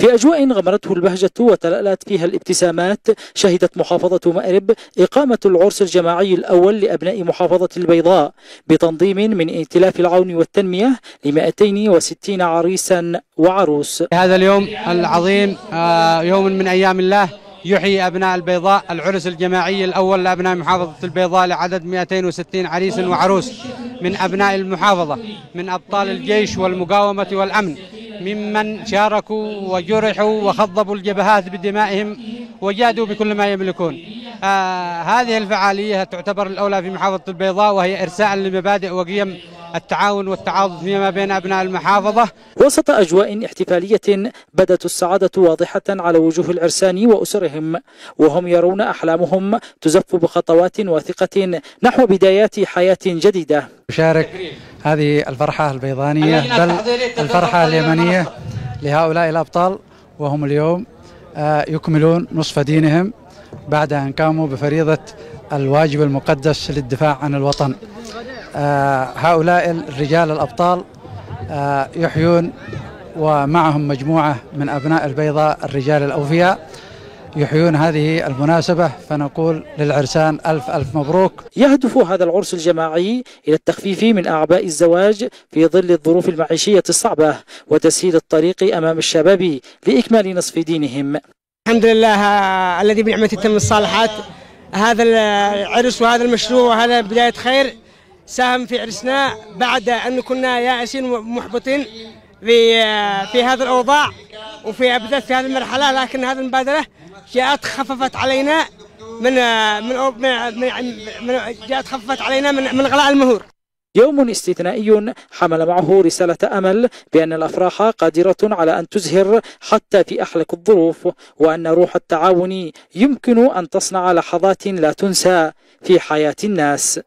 في أجواء غمرته البهجة وتلألأت فيها الابتسامات، شهدت محافظة مأرب إقامة العرس الجماعي الأول لأبناء محافظة البيضاء بتنظيم من ائتلاف العون والتنمية ل260 عريسا وعروس. هذا اليوم العظيم يوم من أيام الله يحيي أبناء البيضاء، العرس الجماعي الأول لأبناء محافظة البيضاء لعدد 260 عريس وعروس من أبناء المحافظة، من أبطال الجيش والمقاومة والأمن، ممن شاركوا وجرحوا وخضبوا الجبهات بدمائهم وجادوا بكل ما يملكون. هذه الفعالية تعتبر الأولى في محافظة البيضاء، وهي إرساء لمبادئ وقيم التعاون والتعاضد فيما بين أبناء المحافظة. وسط أجواء احتفالية بدت السعادة واضحة على وجوه العرسان وأسرهم، وهم يرون أحلامهم تزف بخطوات واثقة نحو بدايات حياة جديدة. أشارك هذه الفرحة البيضانية، بل الفرحة اليمنية لهؤلاء الأبطال، وهم اليوم يكملون نصف دينهم بعد أن قاموا بفريضة الواجب المقدس للدفاع عن الوطن. هؤلاء الرجال الأبطال يحيون ومعهم مجموعة من أبناء البيضاء الرجال الأوفياء يحيون هذه المناسبة، فنقول للعرسان ألف ألف مبروك. يهدف هذا العرس الجماعي إلى التخفيف من أعباء الزواج في ظل الظروف المعيشية الصعبة وتسهيل الطريق أمام الشباب لإكمال نصف دينهم. الحمد لله الذي بنعمة تتم الصالحات. هذا العرس وهذا المشروع وهذا بداية خير ساهم في عرسنا بعد أن كنا يائسين ومحبطين في هذا الأوضاع وفي بالذات في هذه المرحلة، لكن هذه المبادرة جاءت خففت علينا من غلاء المهور. يوم استثنائي حمل معه رسالة أمل بأن الأفراح قادرة على أن تزهر حتى في أحلك الظروف، وأن روح التعاون يمكن أن تصنع لحظات لا تنسى في حياة الناس.